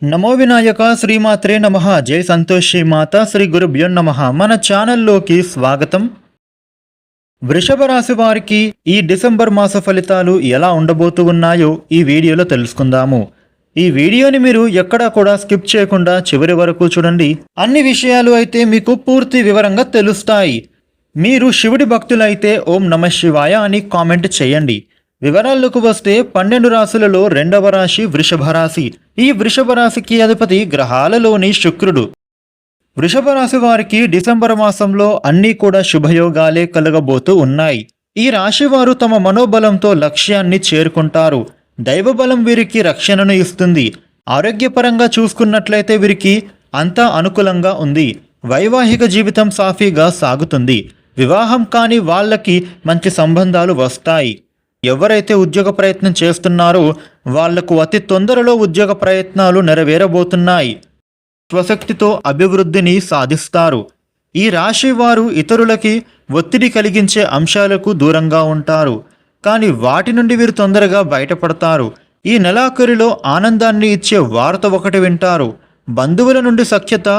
నమో వినాయక శ్రీమాత్రే నమః. జై సంతోషి మాత శ్రీ గురుభ్యో నమః. మన ఛానల్లోకి స్వాగతం. వృషభ రాశి వారికి ఈ డిసెంబర్ మాస ఫలితాలు ఎలా ఉండబోతూ ఉన్నాయో ఈ వీడియోలో తెలుసుకుందాము. ఈ వీడియోని మీరు ఎక్కడా కూడా స్కిప్ చేయకుండా చివరి వరకు చూడండి. అన్ని విషయాలు అయితే మీకు పూర్తి వివరంగా తెలుస్తాయి. మీరు శివుడి భక్తులైతే ఓం నమః శివాయ అని కామెంట్ చేయండి. వివరాల్లోకి వస్తే 12 రాశులలో రెండవ రాశి వృషభ రాశి. ఈ వృషభ రాశికి అధిపతి గ్రహాలలోని శుక్రుడు. వృషభ రాశి వారికి డిసెంబర్ మాసంలో అన్నీ కూడా శుభయోగాలే కలగబోతూ ఉన్నాయి. ఈ రాశి వారు తమ మనోబలంతో లక్ష్యాన్ని చేరుకుంటారు. దైవబలం వీరికి రక్షణను ఇస్తుంది. ఆరోగ్యపరంగా చూసుకున్నట్లయితే వీరికి అంతా అనుకూలంగా ఉంది. వైవాహిక జీవితం సాఫీగా సాగుతుంది. వివాహం కాని వాళ్ళకి మంచి సంబంధాలు వస్తాయి. ఎవరైతే ఉద్యోగ ప్రయత్నం చేస్తున్నారో వాళ్లకు అతి తొందరలో ఉద్యోగ ప్రయత్నాలు నెరవేరబోతున్నాయి. స్వశక్తితో అభివృద్ధిని సాధిస్తారు. ఈ రాశి వారు ఇతరులకి ఒత్తిడి కలిగించే అంశాలకు దూరంగా ఉంటారు. కానీ వాటి నుండి వీరు తొందరగా బయటపడతారు. ఈ నెలాఖరులో ఆనందాన్ని ఇచ్చే వార్త ఒకటి వింటారు. బంధువుల నుండి సఖ్యత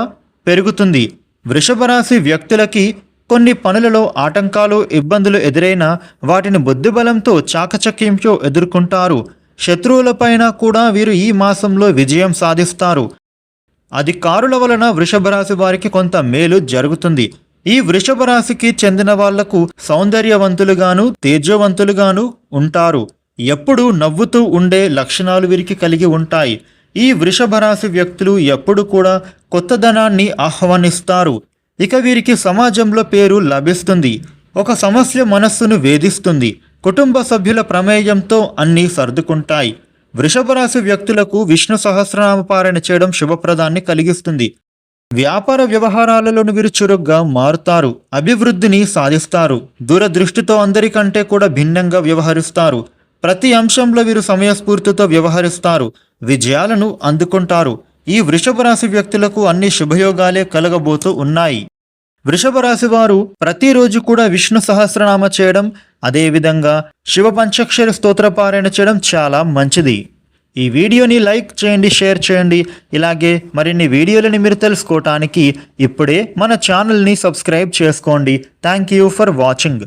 పెరుగుతుంది. వృషభ రాశి వ్యక్తులకి కొన్ని పనులలో ఆటంకాలు ఇబ్బందులు ఎదురైనా వాటిని బుద్ధిబలంతో చాకచక్యంతో ఎదుర్కొంటారు. శత్రువులపైన కూడా వీరు ఈ మాసంలో విజయం సాధిస్తారు. అధికారుల వలన వృషభ రాశి వారికి కొంత మేలు జరుగుతుంది. ఈ వృషభ రాశికి చెందిన వాళ్లకు సౌందర్యవంతులుగాను తేజవంతులుగాను ఉంటారు. ఎప్పుడూ నవ్వుతూ ఉండే లక్షణాలు వీరికి కలిగి ఉంటాయి. ఈ వృషభ రాశి వ్యక్తులు ఎప్పుడు కూడా కొత్తదనాన్ని ఆహ్వానిస్తారు. ఇక వీరికి సమాజంలో పేరు లభిస్తుంది. ఒక సమస్య మనస్సును వేధిస్తుంది. కుటుంబ సభ్యుల ప్రమేయంతో అన్నీ సర్దుకుంటాయి. వృషభ రాశి వ్యక్తులకు విష్ణు సహస్రనామ పారాయణ చేయడం శుభప్రదాన్ని కలిగిస్తుంది. వ్యాపార వ్యవహారాలలోని వీరు చురుగ్గా మారుతారు. అభివృద్ధిని సాధిస్తారు. దూరదృష్టితో అందరికంటే కూడా భిన్నంగా వ్యవహరిస్తారు. ప్రతి అంశంలో వీరు సమయస్ఫూర్తితో వ్యవహరిస్తారు. విజయాలను అందుకుంటారు. ఈ వృషభ రాశి వ్యక్తులకు అన్ని శుభయోగాలే కలగబోతూ ఉన్నాయి. వృషభ రాశి వారు ప్రతిరోజు కూడా విష్ణు సహస్రనామ చేయడం, అదేవిధంగా శివ పంచాక్షరి స్తోత్ర పారాయణ చేయడం చాలా మంచిది. ఈ వీడియోని లైక్ చేయండి, షేర్ చేయండి. ఇలాగే మరిన్ని వీడియోలని మీరు తెలుసుకోవటానికి ఇప్పుడే మన ఛానల్ని సబ్స్క్రైబ్ చేసుకోండి. Thank you for watching.